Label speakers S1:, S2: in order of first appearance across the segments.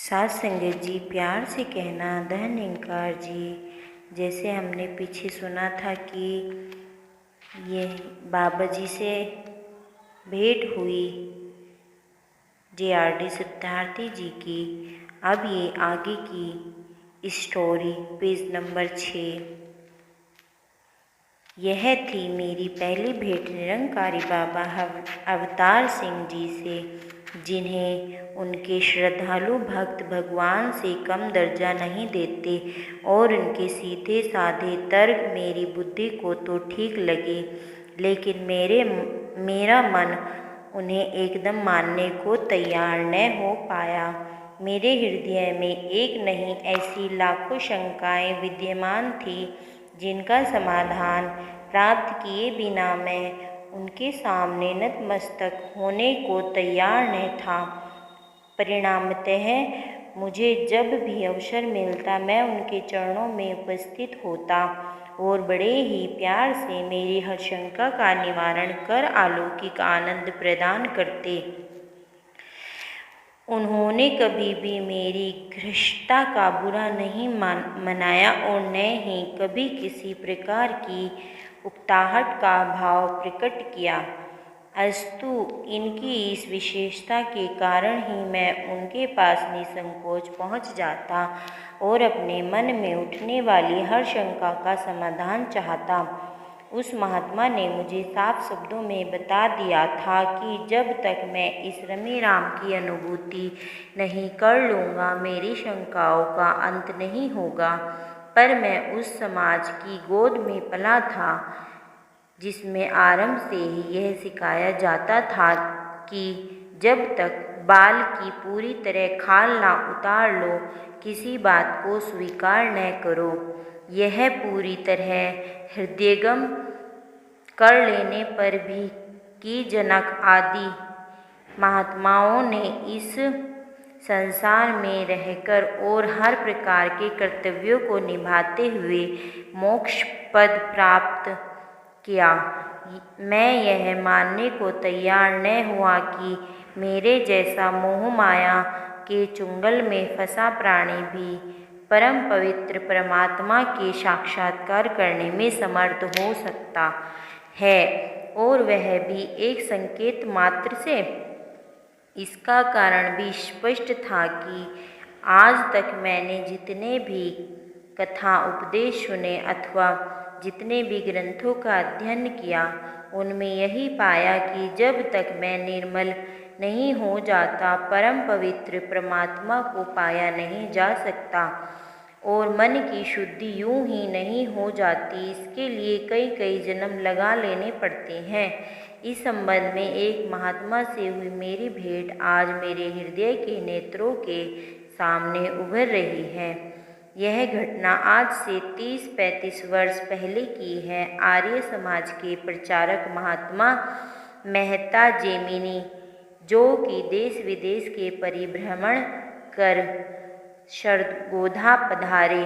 S1: साथ संगत जी, प्यार से कहना धन इंकार जी। जैसे हमने पीछे सुना था कि ये बाबा जी से भेंट हुई JRD सिद्धार्थी जी की। अब ये आगे की स्टोरी पेज नंबर 6। यह थी मेरी पहली भेंट निरंकारी बाबा अवतार सिंह जी से, जिन्हें उनके श्रद्धालु भक्त भगवान से कम दर्जा नहीं देते और उनके सीधे साधे तर्क मेरी बुद्धि को तो ठीक लगे, लेकिन मेरा मन उन्हें एकदम मानने को तैयार न हो पाया। मेरे हृदय में एक नहीं ऐसी लाखों शंकाएं विद्यमान थी, जिनका समाधान प्राप्त किए बिना मैं उनके सामने नतमस्तक होने को तैयार न था। परिणामतः मुझे जब भी अवसर मिलता मैं उनके चरणों में उपस्थित होता और बड़े ही प्यार से मेरी हर शंका का निवारण कर अलौकिक आनंद प्रदान करते। उन्होंने कभी भी मेरी घृष्टता का बुरा नहीं मनाया और न ही कभी किसी प्रकार की उकताहट का भाव प्रकट किया। अस्तु इनकी इस विशेषता के कारण ही मैं उनके पास निसंकोच पहुंच जाता और अपने मन में उठने वाली हर शंका का समाधान चाहता। उस महात्मा ने मुझे साफ शब्दों में बता दिया था कि जब तक मैं इस रमे राम की अनुभूति नहीं कर लूँगा मेरी शंकाओं का अंत नहीं होगा। पर मैं उस समाज की गोद में पला था जिसमें आरंभ से ही यह सिखाया जाता था कि जब तक बाल की पूरी तरह खाल ना उतार लो किसी बात को स्वीकार न करो। यह पूरी तरह हृदयंगम कर लेने पर भी कि जनक आदि महात्माओं ने इस संसार में रहकर और हर प्रकार के कर्तव्यों को निभाते हुए मोक्ष पद प्राप्त किया। मैं यह मानने को तैयार न हुआ कि मेरे जैसा मोह माया के चुंगल में फंसा प्राणी भी परम पवित्र परमात्मा के साक्षात्कार करने में समर्थ हो सकता है, और वह भी एक संकेत मात्र से। इसका कारण भी स्पष्ट था कि आज तक मैंने जितने भी कथा उपदेश सुने अथवा जितने भी ग्रंथों का अध्ययन किया उनमें यही पाया कि जब तक मैं निर्मल नहीं हो जाता परम पवित्र परमात्मा को पाया नहीं जा सकता, और मन की शुद्धि यूं ही नहीं हो जाती। इसके लिए कई कई जन्म लगा लेने पड़ते हैं। इस संबंध में एक महात्मा से हुई मेरी भेंट आज मेरे हृदय के नेत्रों के सामने उभर रही है। यह घटना आज से 30-35 वर्ष पहले की है। आर्य समाज के प्रचारक महात्मा मेहता जेमिनी, जो कि देश विदेश के परिभ्रमण कर सरगोधा पधारे,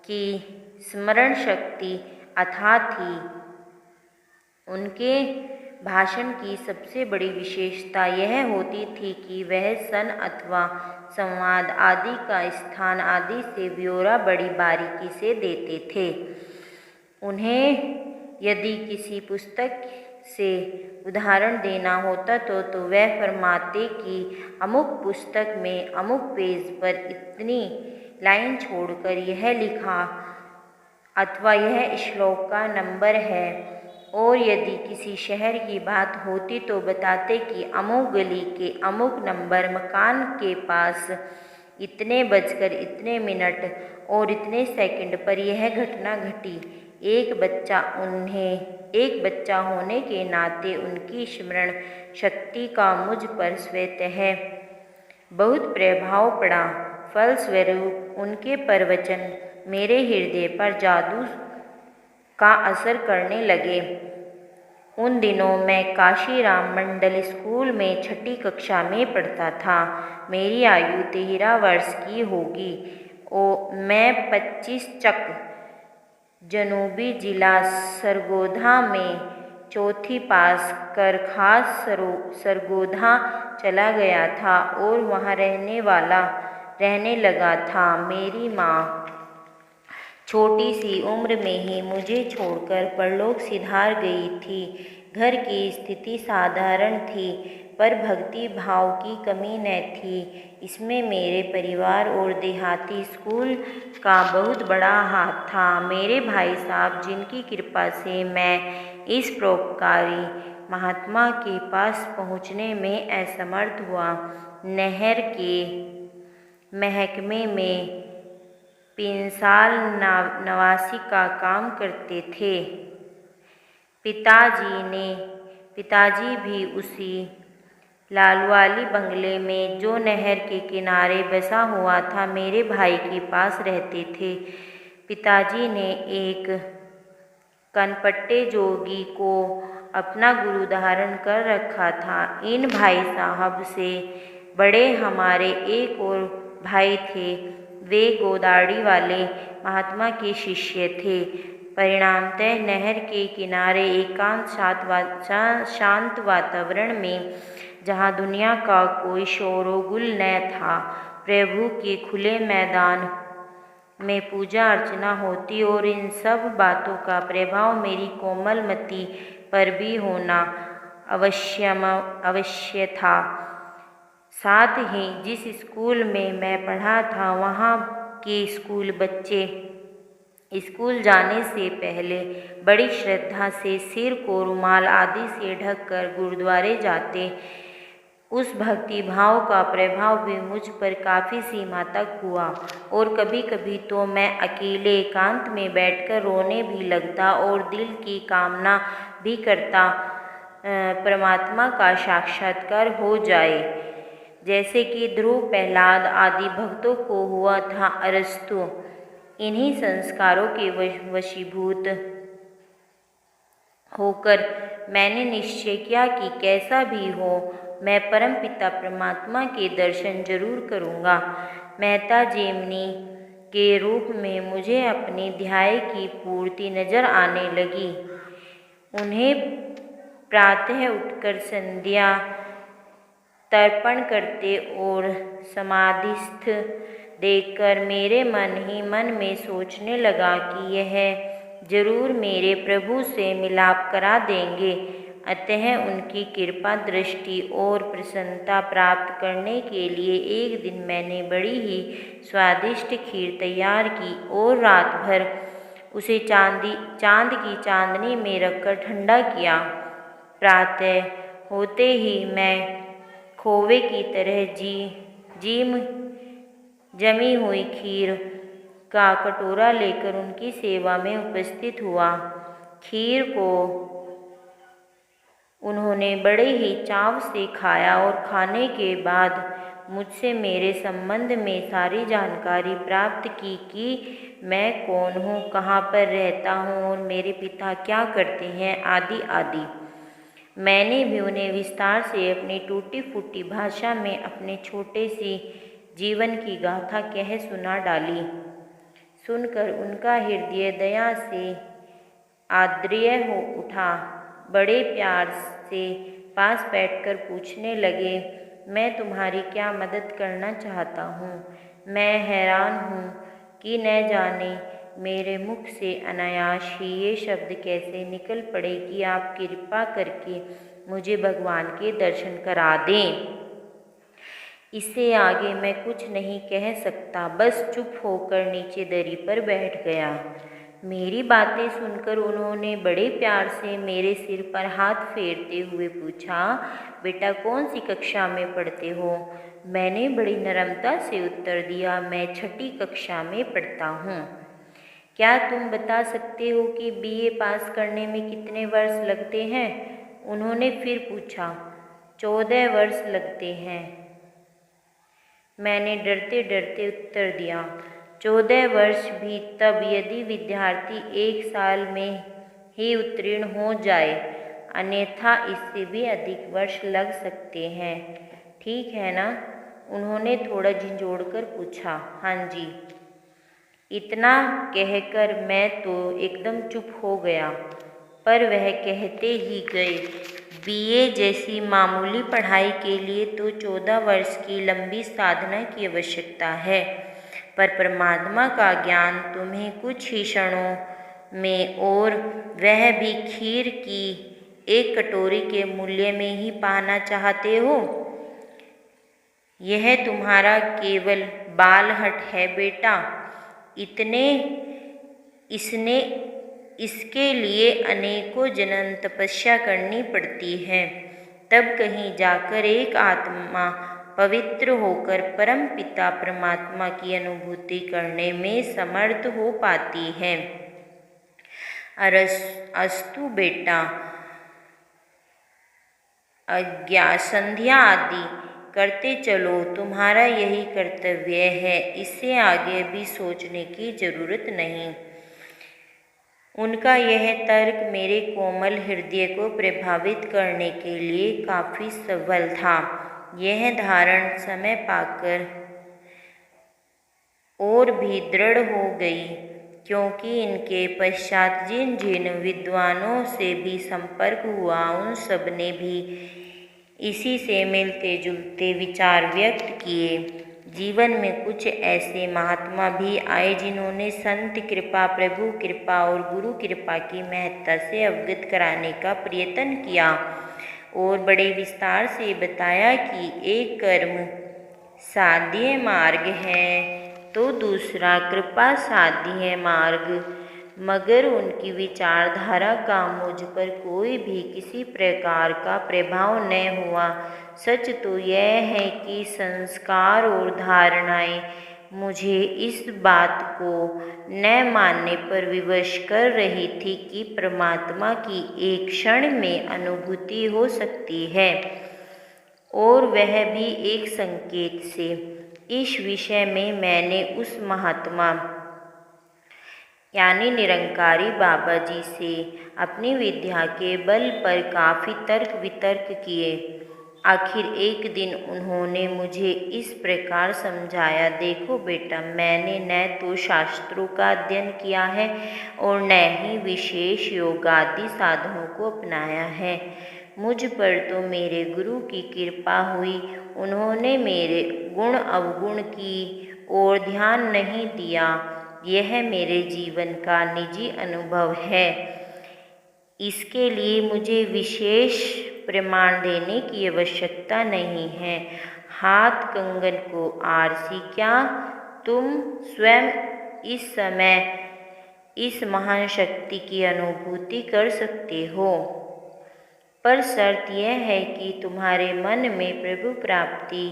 S1: की स्मरण शक्ति अथाह थी। उनके भाषण की सबसे बड़ी विशेषता यह होती थी कि वह सन अथवा संवाद आदि का स्थान आदि से ब्यौरा बड़ी बारीकी से देते थे। उन्हें यदि किसी पुस्तक से उदाहरण देना होता तो वह फरमाते कि अमुक पुस्तक में अमुक पेज पर इतनी लाइन छोड़कर यह लिखा अथवा यह श्लोक का नंबर है, और यदि किसी शहर की बात होती तो बताते कि अमुक गली के अमुक नंबर मकान के पास इतने बजकर इतने मिनट और इतने सेकंड पर यह घटना घटी। एक बच्चा होने के नाते उनकी स्मरण शक्ति का मुझ पर स्वतः बहुत प्रभाव पड़ा। फलस्वरूप उनके प्रवचन मेरे हृदय पर जादू का असर करने लगे। उन दिनों मैं काशीराम मंडल स्कूल में 6ठी कक्षा में पढ़ता था। मेरी आयु 13 वर्ष की होगी। मैं 25 चक जनूबी जिला सरगोधा में चौथी पास कर खास सरगोधा चला गया था और वहाँ रहने वाला रहने लगा था। मेरी माँ छोटी सी उम्र में ही मुझे छोड़कर परलोक सिधार गई थी। घर की स्थिति साधारण थी, पर भक्ति भाव की कमी न थी। इसमें मेरे परिवार और देहाती स्कूल का बहुत बड़ा हाथ था। मेरे भाई साहब, जिनकी कृपा से मैं इस परोपकारी महात्मा के पास पहुँचने में असमर्थ हुआ, नहर के महकमे में पिंसाल नवासी का काम करते थे। पिताजी भी उसी लालवाली बंगले में, जो नहर के किनारे बसा हुआ था, मेरे भाई के पास रहते थे। पिताजी ने एक कनपट्टे जोगी को अपना गुरु धारण कर रखा था। इन भाई साहब से बड़े हमारे एक और भाई थे। वे गोदाड़ी वाले महात्मा के शिष्य थे। परिणामतः नहर के किनारे एकांत शांत वातावरण में, जहाँ दुनिया का कोई शोरगुल न था, प्रभु के खुले मैदान में पूजा अर्चना होती और इन सब बातों का प्रभाव मेरी कोमलमती पर भी होना अवश्य था। साथ ही जिस स्कूल में मैं पढ़ा था, वहाँ के स्कूल बच्चे स्कूल जाने से पहले बड़ी श्रद्धा से सिर को रुमाल आदि से ढककर गुरुद्वारे जाते। उस भक्ति भाव का प्रभाव भी मुझ पर काफ़ी सीमा तक हुआ और कभी कभी तो मैं अकेले एकांत में बैठकर रोने भी लगता और दिल की कामना भी करता, परमात्मा का साक्षात्कार हो जाए, जैसे कि ध्रुव, प्रहलाद आदि भक्तों को हुआ था। अरस्तु इन्हीं संस्कारों के वशीभूत होकर मैंने निश्चय किया कि कैसा भी हो, मैं परमपिता परमात्मा के दर्शन जरूर करूँगा। मेहता जेमनी के रूप में मुझे अपने ध्याय की पूर्ति नजर आने लगी। उन्हें प्रातः उठकर संध्या तर्पण करते और समाधिस्थ देखकर मेरे मन ही मन में सोचने लगा कि यह जरूर मेरे प्रभु से मिलाप करा देंगे। अतः उनकी कृपा दृष्टि और प्रसन्नता प्राप्त करने के लिए एक दिन मैंने बड़ी ही स्वादिष्ट खीर तैयार की और रात भर उसे चांद की चांदनी में रखकर ठंडा किया। प्रातः होते ही मैं खोवे की तरह जमी हुई खीर का कटोरा लेकर उनकी सेवा में उपस्थित हुआ। खीर को उन्होंने बड़े ही चाव से खाया और खाने के बाद मुझसे मेरे संबंध में सारी जानकारी प्राप्त की कि मैं कौन हूँ, कहाँ पर रहता हूँ और मेरे पिता क्या करते हैं, आदि आदि। मैंने भी उन्हें विस्तार से अपनी टूटी फूटी भाषा में अपने छोटे सी जीवन की गाथा कह सुना डाली। सुनकर उनका हृदय दया से आर्द्र हो उठा। बड़े प्यार से पास बैठकर पूछने लगे, मैं तुम्हारी क्या मदद करना चाहता हूँ। मैं हैरान हूँ कि न जाने मेरे मुख से अनायास ही ये शब्द कैसे निकल पड़े कि आप कृपा करके मुझे भगवान के दर्शन करा दें। इससे आगे मैं कुछ नहीं कह सकता, बस चुप होकर नीचे दरी पर बैठ गया। मेरी बातें सुनकर उन्होंने बड़े प्यार से मेरे सिर पर हाथ फेरते हुए पूछा, बेटा कौन सी कक्षा में पढ़ते हो। मैंने बड़ी नम्रता से उत्तर दिया, मैं 6ठी कक्षा में पढ़ता हूँ। क्या तुम बता सकते हो कि BA पास करने में कितने वर्ष लगते हैं। उन्होंने फिर पूछा। 14 वर्ष लगते हैं। मैंने डरते डरते उत्तर दिया। 14 वर्ष भी तब यदि विद्यार्थी 1 साल में ही उत्तीर्ण हो जाए, अन्यथा इससे भी अधिक वर्ष लग सकते हैं, ठीक है ना। उन्होंने थोड़ा झिझोड़कर पूछा। हाँ जी। इतना कहकर मैं तो एकदम चुप हो गया, पर वह कहते ही गए, बीए जैसी मामूली पढ़ाई के लिए तो 14 वर्ष की लंबी साधना की आवश्यकता है, पर परमात्मा का ज्ञान तुम्हें कुछ ही क्षणों में, और वह भी खीर की एक कटोरी के मूल्य में ही पाना चाहते हो। यह तुम्हारा केवल बालहट है बेटा। इसके लिए अनेकों जन्म तपस्या करनी पड़ती है, तब कहीं जाकर एक आत्मा पवित्र होकर परम पिता परमात्मा की अनुभूति करने में समर्थ हो पाती है। अस्तु बेटा, संध्या आदि करते चलो, तुम्हारा यही कर्तव्य है, इससे आगे भी सोचने की जरूरत नहीं। उनका यह तर्क मेरे कोमल हृदय को प्रभावित करने के लिए काफ़ी सबल था। यह धारण समय पाकर और भी दृढ़ हो गई, क्योंकि इनके पश्चात जिन जिन विद्वानों से भी संपर्क हुआ, उन सब ने भी इसी से मिलते जुलते विचार व्यक्त किए। जीवन में कुछ ऐसे महात्मा भी आए जिन्होंने संत कृपा, प्रभु कृपा और गुरु कृपा की महत्ता से अवगत कराने का प्रयत्न किया और बड़े विस्तार से बताया कि एक कर्म साध्य मार्ग है तो दूसरा कृपा साध्य मार्ग, मगर उनकी विचारधारा का मुझ पर कोई भी किसी प्रकार का प्रभाव न हुआ। सच तो यह है कि संस्कार और धारणाएं मुझे इस बात को न मानने पर विवश कर रही थी कि परमात्मा की एक क्षण में अनुभूति हो सकती है, और वह भी एक संकेत से। इस विषय में मैंने उस महात्मा यानी निरंकारी बाबा जी से अपनी विद्या के बल पर काफ़ी तर्क वितर्क किए। आखिर एक दिन उन्होंने मुझे इस प्रकार समझाया, देखो बेटा, मैंने न तो शास्त्रों का अध्ययन किया है और न ही विशेष योगादि साधनों को अपनाया है। मुझ पर तो मेरे गुरु की कृपा हुई, उन्होंने मेरे गुण अवगुण की ओर ध्यान नहीं दिया। यह मेरे जीवन का निजी अनुभव है, इसके लिए मुझे विशेष प्रमाण देने की आवश्यकता नहीं है। हाथ कंगन को आरसी क्या, तुम स्वयं इस समय इस महान शक्ति की अनुभूति कर सकते हो, पर शर्त यह है कि तुम्हारे मन में प्रभु प्राप्ति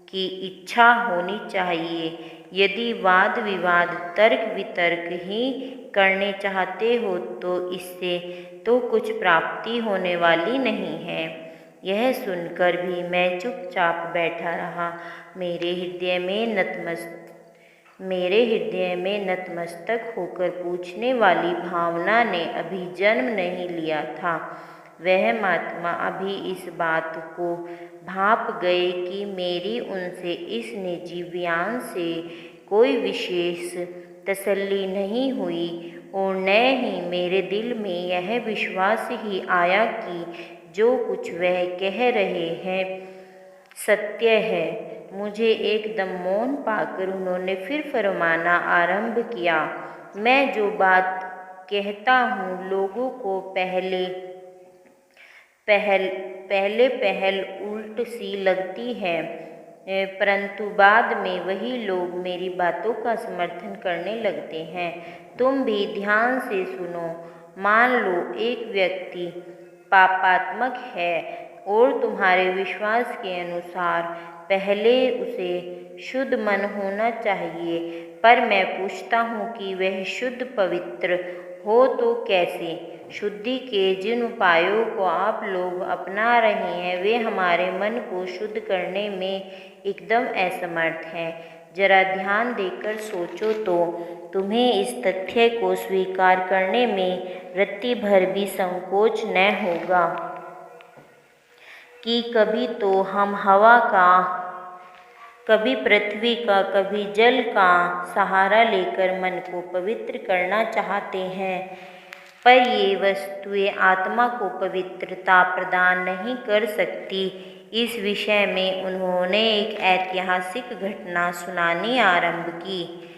S1: की इच्छा होनी चाहिए। यदि वाद विवाद तर्क वितर्क ही करने चाहते हो तो इससे तो कुछ प्राप्ति होने वाली नहीं है। यह सुनकर भी मैं चुपचाप बैठा रहा। मेरे हृदय में नतमस्तक होकर पूछने वाली भावना ने अभी जन्म नहीं लिया था। वह महात्मा अभी इस बात को भाप गए कि मेरी उनसे इस निजी बयान से कोई विशेष तसल्ली नहीं हुई, और न ही मेरे दिल में यह विश्वास ही आया कि जो कुछ वह कह रहे हैं सत्य है। मुझे एकदम मौन पाकर उन्होंने फिर फरमाना आरंभ किया, मैं जो बात कहता हूँ लोगों को पहले पहल उल्ट सी लगती है, परंतु बाद में वही लोग मेरी बातों का समर्थन करने लगते हैं। तुम भी ध्यान से सुनो। मान लो एक व्यक्ति पापात्मक है और तुम्हारे विश्वास के अनुसार पहले उसे शुद्ध मन होना चाहिए, पर मैं पूछता हूँ कि वह शुद्ध पवित्र हो तो कैसे? शुद्धि के जिन उपायों को आप लोग अपना रहे हैं वे हमारे मन को शुद्ध करने में एकदम असमर्थ हैं। जरा ध्यान देकर सोचो तो तुम्हें इस तथ्य को स्वीकार करने में रत्ती भर भी संकोच न होगा कि कभी तो हम हवा का, कभी पृथ्वी का, कभी जल का सहारा लेकर मन को पवित्र करना चाहते हैं, पर ये वस्तुएं आत्मा को पवित्रता प्रदान नहीं कर सकती। इस विषय में उन्होंने एक ऐतिहासिक घटना सुनानी आरंभ की।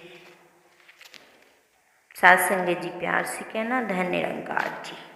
S1: साथ संगत जी प्यार से कहना। धन्य निरंकार जी।